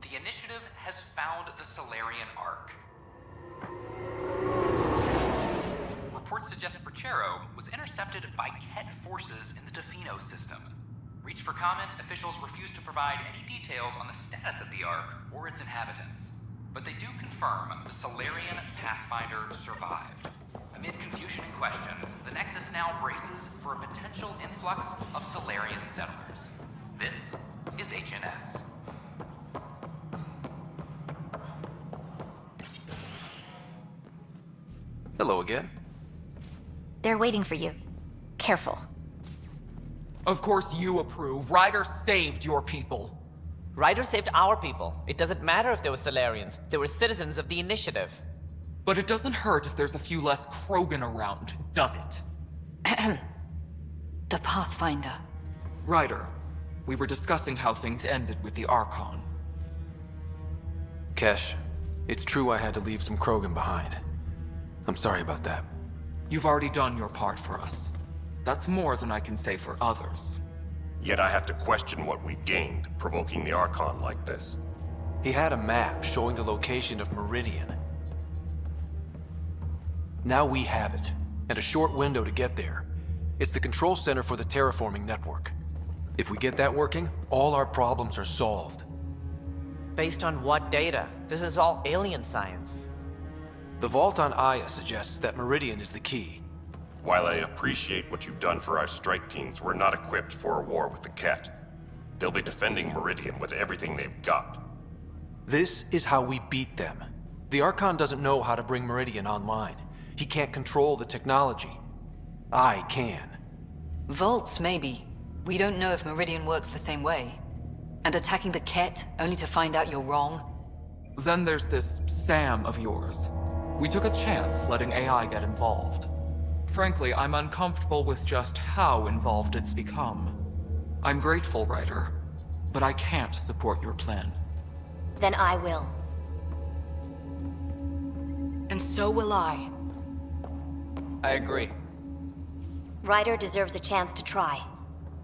The initiative has found the Solarian Ark. Reports suggest Perchero was intercepted by Ket forces in the Defino system. Reached for comment, officials refuse to provide any details on the status of the Ark or its inhabitants. But they do confirm the Solarian Pathfinder survived. Amid confusion and questions, the Nexus now braces for a potential influx of Solarian settlers. This is HNS. Hello again. They're waiting for you. Careful. Of course you approve. Ryder saved your people. Ryder saved our people. It doesn't matter if they were Solarians. They were citizens of the Initiative. But it doesn't hurt if there's a few less Krogan around, does it? The Pathfinder. Ryder, we were discussing how things ended with the Archon. Kesh, it's true I had to leave some Krogan behind. I'm sorry about that. You've already done your part for us. That's more than I can say for others. Yet I have to question what we gained, provoking the Archon like this. He had a map showing the location of Meridian. Now we have it, and a short window to get there. It's the control center for the terraforming network. If we get that working, all our problems are solved. Based on what data? This is all alien science. The vault on Aya suggests that Meridian is the key. While I appreciate what you've done for our strike teams, we're not equipped for a war with the Ket. They'll be defending Meridian with everything they've got. This is how we beat them. The Archon doesn't know how to bring Meridian online. He can't control the technology. I can. Vaults, maybe. We don't know if Meridian works the same way. And attacking the Ket, only to find out you're wrong? Then there's this Sam of yours. We took a chance letting AI get involved. Frankly, I'm uncomfortable with just how involved it's become. I'm grateful, Ryder, but I can't support your plan. Then I will. And so will I. I agree. Ryder deserves a chance to try.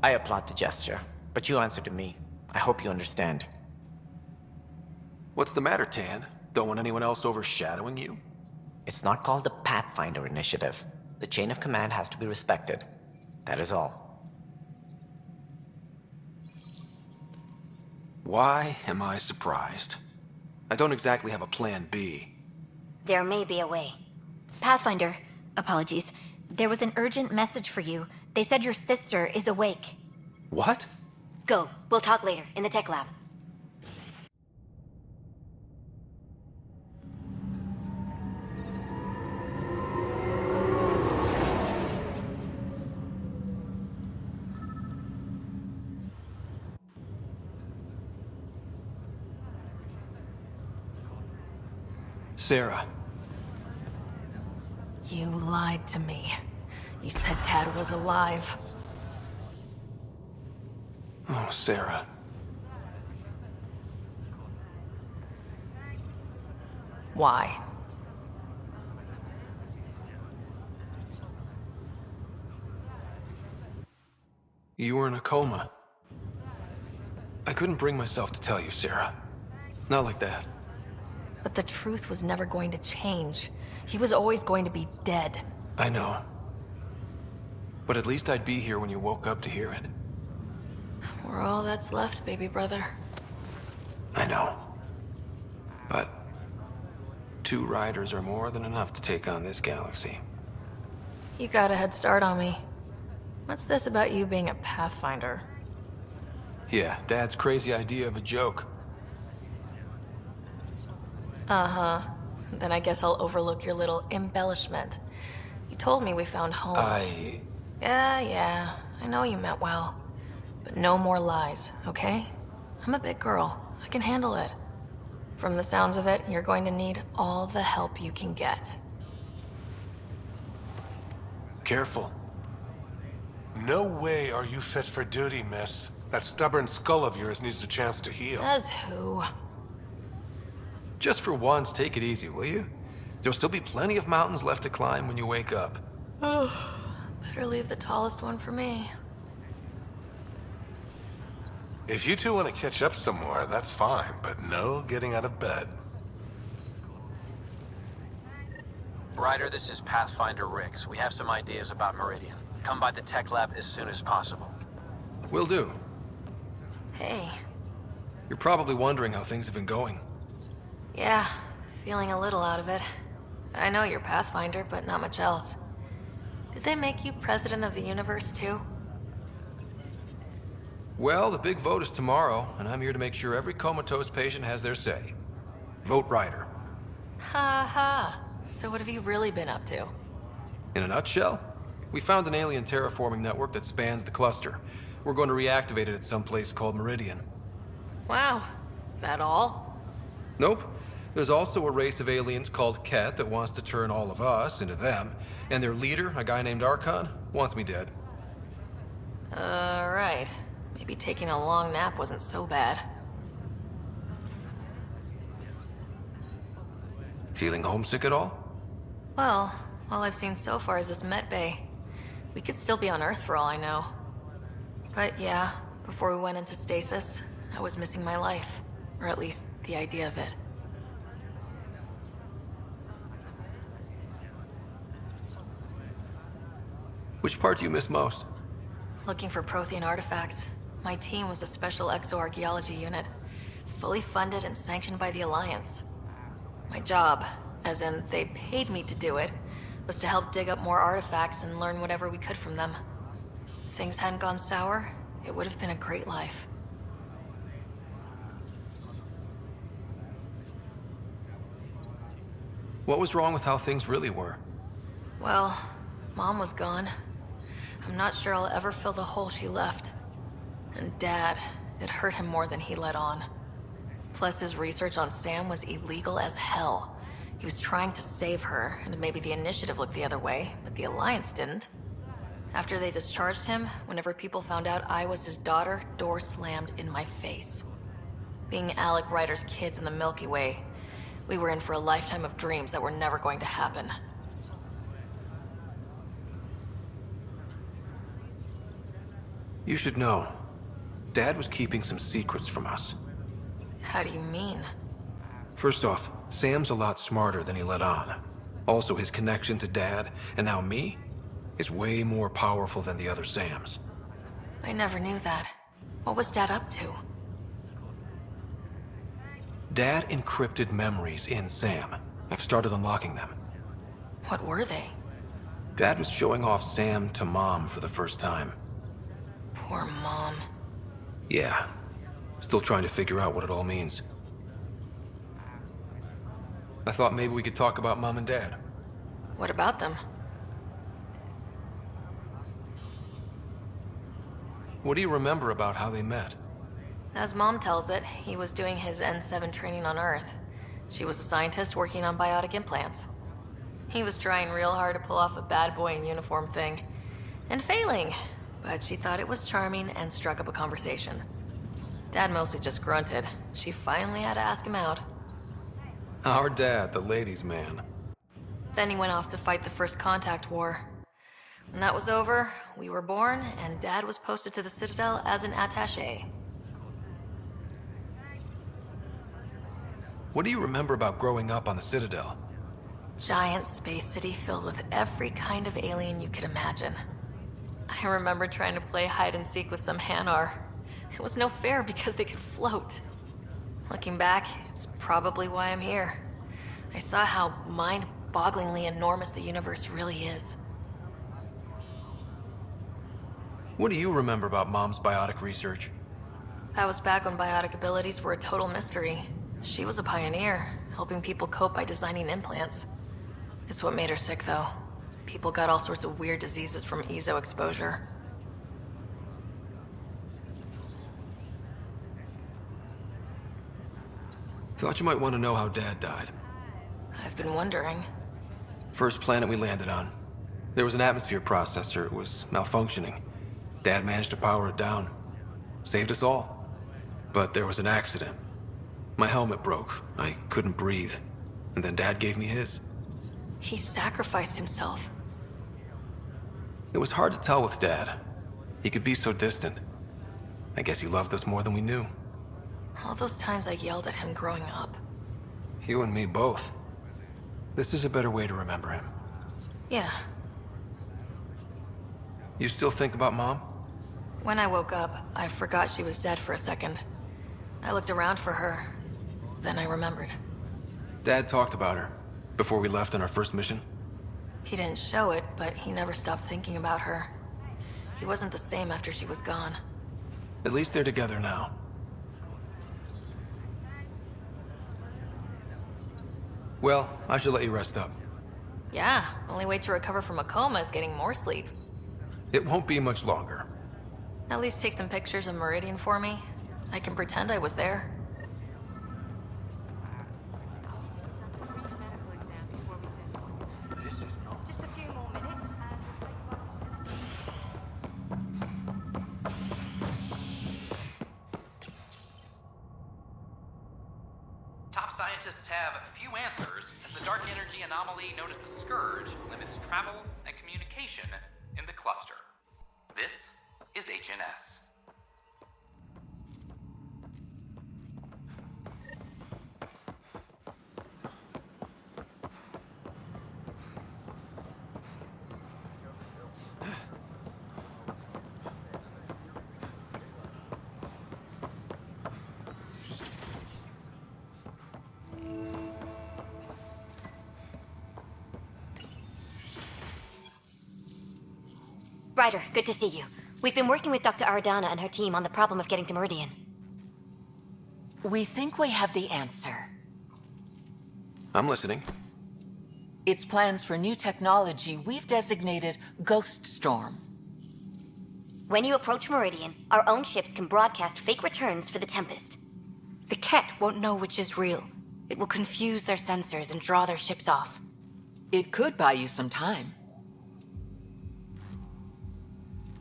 I applaud the gesture, but you answer to me. I hope you understand. What's the matter, Tan? Don't want anyone else overshadowing you? It's not called the Pathfinder Initiative. The chain of command has to be respected. That is all. Why am I surprised? I don't exactly have a plan B. There may be a way. Pathfinder, apologies. There was an urgent message for you. They said your sister is awake. What? Go. We'll talk later, in the tech lab. Sarah. You lied to me. You said Dad was alive. Oh, Sarah. Why? You were in a coma. I couldn't bring myself to tell you, Sarah. Not like that. But the truth was never going to change. He was always going to be dead. I know. But at least I'd be here when you woke up to hear it. We're all that's left, baby brother. I know. But 2 riders are more than enough to take on this galaxy. You got a head start on me. What's this about you being a Pathfinder? Yeah, Dad's crazy idea of a joke. Uh-huh. Then I guess I'll overlook your little embellishment. You told me we found home. Yeah, I know you meant well. But no more lies, okay? I'm a big girl. I can handle it. From the sounds of it, you're going to need all the help you can get. Careful. No way are you fit for duty, miss. That stubborn skull of yours needs a chance to heal. Says who? Just for once, take it easy, will you? There'll still be plenty of mountains left to climb when you wake up. Oh, better leave the tallest one for me. If you two want to catch up some more, that's fine, but no getting out of bed. Ryder, this is Pathfinder Riggs. We have some ideas about Meridian. Come by the tech lab as soon as possible. Will do. Hey. You're probably wondering how things have been going. Yeah, feeling a little out of it. I know you're Pathfinder, but not much else. Did they make you president of the universe, too? Well, the big vote is tomorrow, and I'm here to make sure every comatose patient has their say. Vote Ryder. Ha ha. So what have you really been up to? In a nutshell, we found an alien terraforming network that spans the cluster. We're going to reactivate it at some place called Meridian. Wow. That all? Nope. There's also a race of aliens called Ket that wants to turn all of us into them, and their leader, a guy named Archon, wants me dead. Right. Maybe taking a long nap wasn't so bad. Feeling homesick at all? Well, all I've seen so far is this med bay. We could still be on Earth for all I know. But yeah, before we went into stasis, I was missing my life. Or at least, the idea of it. Which part do you miss most? Looking for Prothean artifacts. My team was a special exoarchaeology unit, fully funded and sanctioned by the Alliance. My job, as in they paid me to do it, was to help dig up more artifacts and learn whatever we could from them. If things hadn't gone sour, it would have been a great life. What was wrong with how things really were? Well, Mom was gone. I'm not sure I'll ever fill the hole she left. And Dad, it hurt him more than he let on. Plus, his research on Sam was illegal as hell. He was trying to save her, and maybe the Initiative looked the other way, but the Alliance didn't. After they discharged him, whenever people found out I was his daughter, door slammed in my face. Being Alec Ryder's kids in the Milky Way, we were in for a lifetime of dreams that were never going to happen. You should know. Dad was keeping some secrets from us. How do you mean? First off, Sam's a lot smarter than he let on. Also, his connection to Dad, and now me, is way more powerful than the other Sams. I never knew that. What was Dad up to? Dad encrypted memories in Sam. I've started unlocking them. What were they? Dad was showing off Sam to Mom for the first time. Poor Mom. Yeah. Still trying to figure out what it all means. I thought maybe we could talk about Mom and Dad. What about them? What do you remember about how they met? As Mom tells it, he was doing his N7 training on Earth. She was a scientist working on biotic implants. He was trying real hard to pull off a bad boy in uniform thing, and failing, but she thought it was charming and struck up a conversation. Dad mostly just grunted. She finally had to ask him out. Our dad, the ladies' man. Then he went off to fight the First Contact War. When that was over, we were born, and Dad was posted to the Citadel as an attaché. What do you remember about growing up on the Citadel? Giant space city filled with every kind of alien you could imagine. I remember trying to play hide and seek with some Hanar. It was no fair because they could float. Looking back, it's probably why I'm here. I saw how mind-bogglingly enormous the universe really is. What do you remember about Mom's biotic research? That was back when biotic abilities were a total mystery. She was a pioneer, helping people cope by designing implants. It's what made her sick, though. People got all sorts of weird diseases from EZO exposure. Thought you might want to know how Dad died. I've been wondering. First planet we landed on. There was an atmosphere processor. It was malfunctioning. Dad managed to power it down. Saved us all. But there was an accident. My helmet broke. I couldn't breathe. And then Dad gave me his. He sacrificed himself. It was hard to tell with Dad. He could be so distant. I guess he loved us more than we knew. All those times I yelled at him growing up. You and me both. This is a better way to remember him. Yeah. You still think about Mom? When I woke up, I forgot she was dead for a second. I looked around for her. Then I remembered. Dad talked about her before we left on our first mission. He didn't show it, but he never stopped thinking about her. He wasn't the same after she was gone. At least they're together now. Well, I should let you rest up. Yeah, only way to recover from a coma is getting more sleep. It won't be much longer. At least take some pictures of Meridian for me. I can pretend I was there. Just a few more minutes. Top scientists have few answers, as the dark energy anomaly known as the Scourge limits travel and communication in the cluster. This is HNS. Ryder, good to see you. We've been working with Dr. Aradana and her team on the problem of getting to Meridian. We think we have the answer. I'm listening. It's plans for new technology we've designated Ghost Storm. When you approach Meridian, our own ships can broadcast fake returns for the Tempest. The Ket won't know which is real. It will confuse their sensors and draw their ships off. It could buy you some time.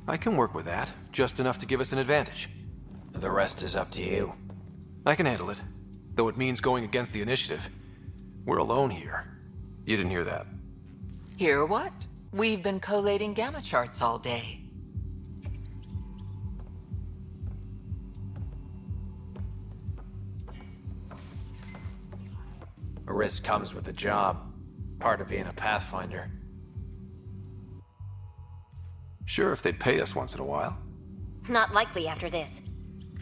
I can work with that, just enough to give us an advantage. The rest is up to you. I can handle it, though it means going against the initiative. We're alone here. You didn't hear that. Hear what? We've been collating gamma charts all day. A risk comes with the job. Part of being a Pathfinder. Sure, if they'd pay us once in a while. Not likely after this.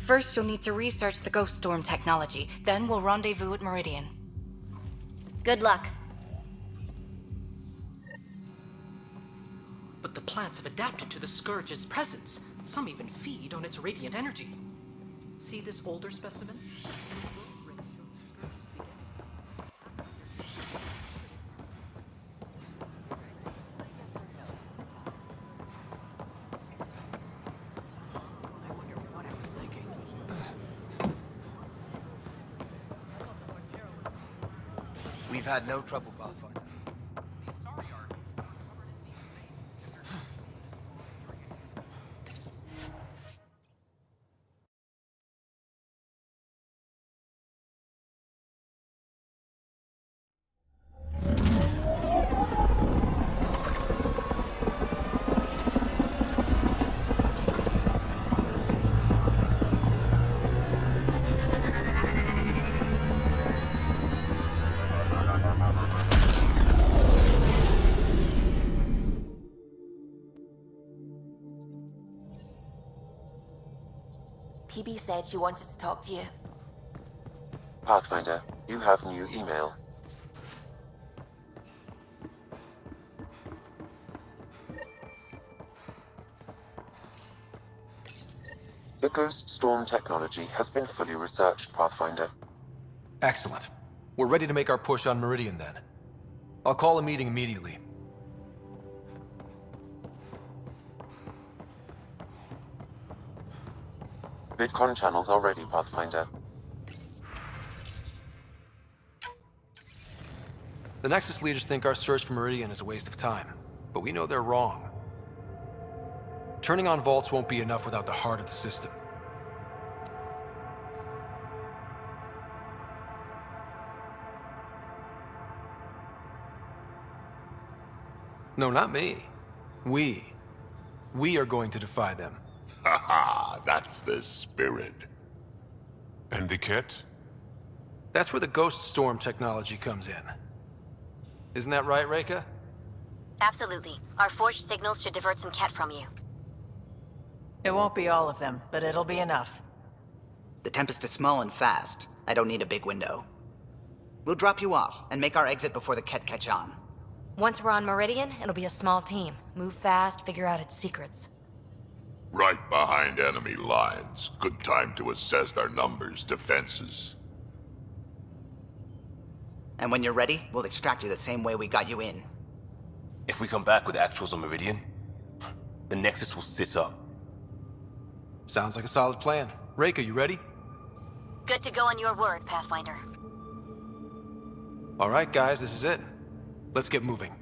First, you'll need to research the Ghost Storm technology. Then we'll rendezvous at Meridian. Good luck. But the plants have adapted to the Scourge's presence. Some even feed on its radiant energy. See this older specimen? We've had no trouble, Pathfinder. PB said she wanted to talk to you. Pathfinder, you have new email. The Ghost Storm technology has been fully researched, Pathfinder. Excellent. We're ready to make our push on Meridian then. I'll call a meeting immediately. VidCon channels are ready, Pathfinder. The Nexus leaders think our search for Meridian is a waste of time, but we know they're wrong. Turning on vaults won't be enough without the heart of the system. No, not me. We. We are going to defy them. Haha, that's the spirit. And the kit? That's where the Ghost Storm technology comes in. Isn't that right, Reika? Absolutely. Our forged signals should divert some Ket from you. It won't be all of them, but it'll be enough. The Tempest is small and fast. I don't need a big window. We'll drop you off and make our exit before the Ket catch on. Once we're on Meridian, it'll be a small team. Move fast, figure out its secrets. Right behind enemy lines. Good time to assess their numbers, defenses. And when you're ready, we'll extract you the same way we got you in. If we come back with actuals on Meridian, the Nexus will sit up. Sounds like a solid plan. Reika, you ready? Good to go on your word, Pathfinder. All right, guys, this is it. Let's get moving.